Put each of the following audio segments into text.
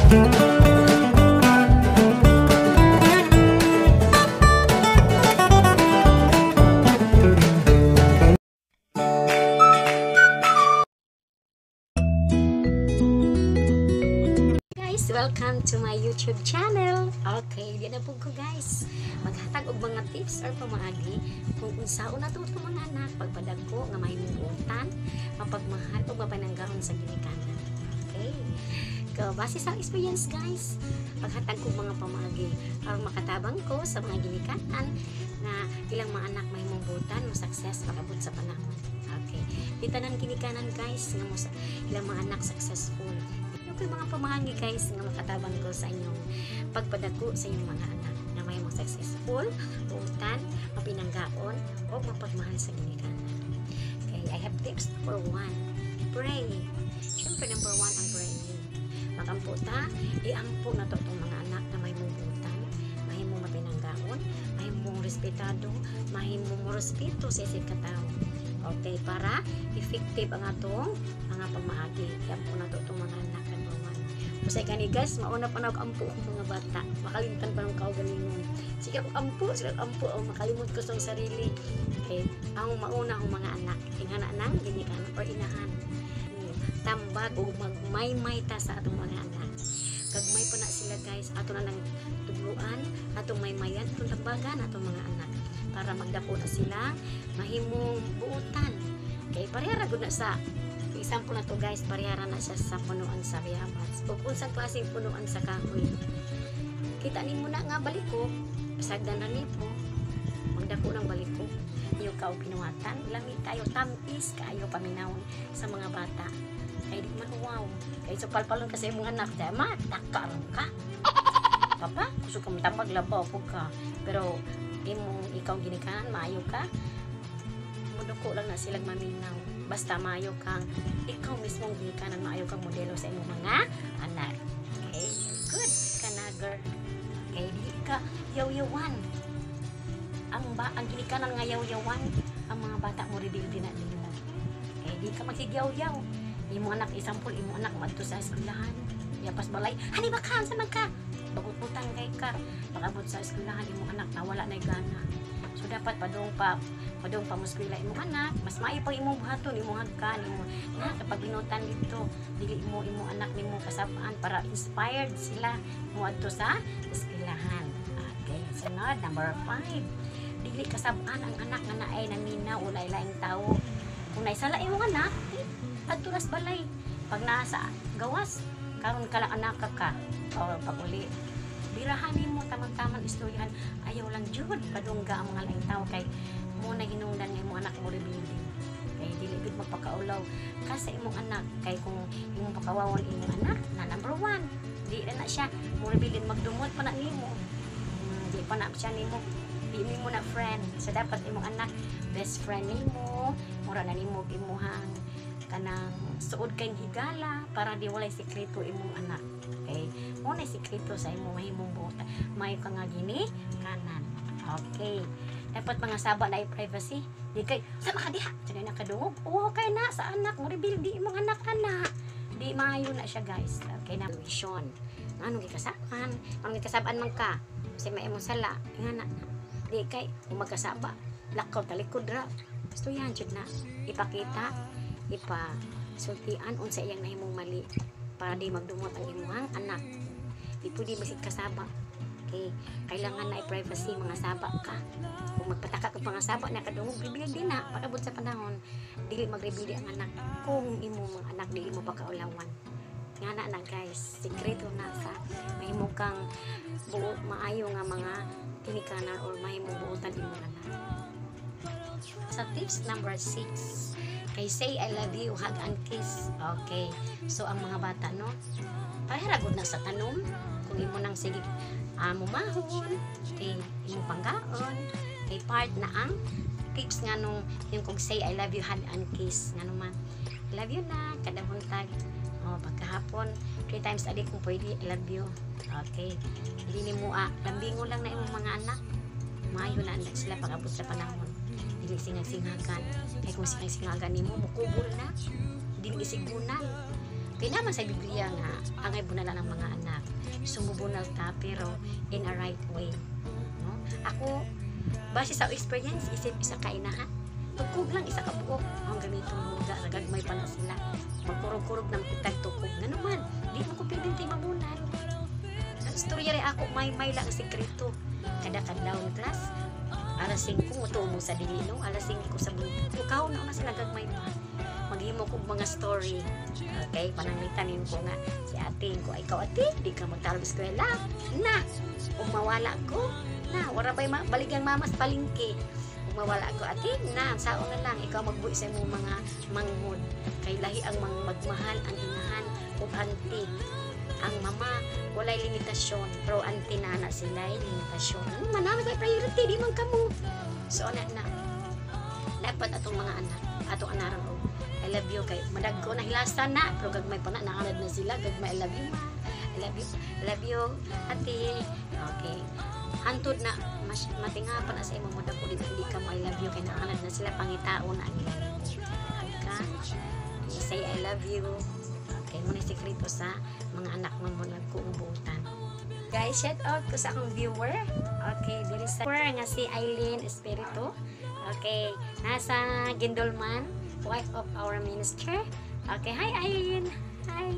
Welcome to my YouTube channel. Okay, di na po ko guys. Maghatag og mga tips or pamaagi kung unsaon na to mga anak pagpadagko nga mahimutan, mapagmahal o mapananggahon sa ginikanan. Okay. Base sa experience guys, paghatag ko mga pamaagi aron makatabang ko sa mga ginikanan na ilang mga anak mahimutan, mo success pagabot sa panahon. Okay. Di tanan ginikanan guys nga mo ilang mga anak successful. Yung mga pamahagi guys nga makatabang ko sa inyong pagpadako sa inyong mga anak na may mga successful, buutan, mapinanggaon o mapagmahal sa ginikanan. Okay, I have tips. Number 1, pray. Siyempre number 1 ang praying. Magamputa, iampo na to itong mga anak na may buutan, may mong mapinanggaon, may mong respetado, may mong respeto sa isip katao. Okay, para effective ang atong mga pamahagi. Iampo na to itong mga anak. Usay kani guys, mauna pa na ako ampo ang mga bata. Makalimtan pa ng kaugalingon. Sige ako ampo, makalimot ko sa sarili. Okay, ang mauna ang mga anak, ingana nang ginikanan or inahan. Tambag o magmaymay ta sa atong mga anak. Gagmay pa na sila guys, ato na nang tugluan, atong maymayan, atong tambagan atong mga anak. Para magdapo na sila, mahimong buutan. Okay, parehara gud na sa example na to guys, parehara na siya sa punuan sa bayabas o kung sa klaseng punuan sa kahoy. Kita ni mo na nga baliko, sagdan na nipo, magdako ng baliko. Yung kao pinuhatan, lami kayo, tamis kayo paminawon sa mga bata. Kaya di man wow. Kaya so palpalon kasi mga anak, dahil matakaroon ka. Papa, gusto ka matapag labaw po ka. Pero ikaw ginikanan, maayo ka. Muduko lang na silang maminaw. Basta maayo kang ikaw mismong ginikanan, maayo kang modelo sa inyong mga anak. Okay? Good kanager. Okay? Di ka yaw-yawan. Ang ginikanan nga yaw-yawan, ang mga bata mo rebuild na din mo. Okay? Di ka magsigyaw-yaw. Imo anak, example, imo anak madto sa eskwelahan. Yapas balay, hani ba ka? Saan ka? Bagututang kay ka. Pagabot sa eskwelahan, imo anak nawala na gana. So dapat padung pa muskwila imong anak, mas maayo pag imong buhaton, imong hagkan, imong na kapag binutan dito, dili mo imong anak nimo kasabaan para inspired sila mo adto sa eskwelahan. Okay, sunod number 5. Dili kasabaan ang anak nga naay naminaw o lain-laing tawo. Kung naisala imong anak, adto ras balay. Pag nasa gawas, karon ka lang anak ka o pag-uli. Birahan mo tamang-tamang istoryahan, ayaw lang jud padungga ang mga laing tao kay mo na hinungdan nga imong anak mo rebuilding. Kay dili gud magpakaulaw kasi imong anak kay kung imong pakawawon imong anak na number 1, di na siya mo rebuilding magdumot pa na nimo. Di pa na siya nimo, di mo na friend. So dapat imong anak best friend nimo, mura na nimo imuhang kanang suod kay higala para di walay sikreto imong anak. Okay? Mo na sikreto sa imong mahimong buota. Mayo ka nga gini kanan. Okay. Dapat mga saba na privacy. Di kay sa makadiha, sa na kadungog. Oo kay na sa anak mo rebuild di imong anak-anak. Di maayo na siya guys. Okay na mission. Anong gikasaban? Anong gikasaban man ka? Kasi may imong sala. Ingana. Di kay magkasaba. Lakaw talikod ra. Gusto yan jud na ipakita, ipasultian unsa iyang nahimong mali para di magdumot ang imong anak. Di pwede masid kasaba. Okay, kailangan na i-privacy mga saba ka. Kung magpataka ka mga saba na kadungog, rebuild din na pagabot sa panahon. Dili mag-rebuild ang anak kung imong mga anak dili mo pagkaulawan. Nga na guys, sikreto na sa mahimo kang buo maayo nga mga kinikanan or mahimong buotan imong anak. Sa tips number 6, kay say I love you, hug and kiss. Okay, so ang mga bata no, pahiragod na sa tanom kung imo nang sige mumahon, kay imo panggaon, kay part na ang tips nga nung yung kung say I love you, hug and kiss nga naman. Love you na kada buntag. Pagkahapon 3 times a day kung pwede, I love you. Okay, hindi mo lambingo lang na imong mga anak, maayo na sila pag-abot sa panahon. Dili singang-singagan. Kaya kung singang-singagan nimo, mukubol na. Dili isigunan. Kaya naman sa Biblia nga, angay bunala ng mga anak. Sumubunal ta, pero in a right way. No? Ako, base sa experience, isip isa kainahan. Tukog lang, isa ka buok. Ang ganitong luga, nagagmay pa na sila. Magkurog-kurog ng pitag tukog. Nga naman, di mo ko pwedeng timabunan. Ang storya rin ako, may lang sikreto. Kada-kadlaw ni class, alas 5 mutuo mo sa dilino, alas 5 ko sa buntag. Ukaw na sila gagmay pa. Maghimo ko mga story. Okay, pananglitan yun ko nga si ating ko, ikaw ate, di ka magtalo sa eskwela. Na, umawala ko. Na, wala ba'y baligyan mamas palingki. Umawala ko, ate, na, saon na lang, ikaw magbuhi sa mong mga manghod. Kay lahi ang magmahal, ang inahan, o auntie. Ang mama, walay limitasyon. Pero auntie na sila'y limitasyon. Ano man naman kay priority, di man kamo. So, na, dapat atong mga anak, atong anaran o, I love you kay madagko na hilasan na pero gagmay pa na nakalad na sila gagmay I love you ma I love you ate okay hantod na matingapan na sa imong madagko di ka mo I love you kay nakalad na sila pangitaon ang ilang ka say I love you okay mo ni sekreto sa mga anak mo nagkuubutan. Guys, shout out ko sa akong viewer. Okay, diri sa viewer nga si Eileen Espiritu. Okay, nasa Gindolman, wife of our minister. Okay, hi Eileen. Hi.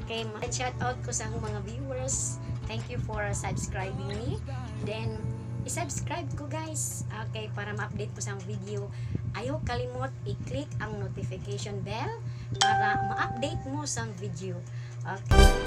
Okay, shout out ko sa akong mga viewers. Thank you for subscribing me. Then, i-subscribe ko guys. Okay, para ma-update ko sa video. Ayaw kalimot i-click ang notification bell para ma-update mo sa video. Okay.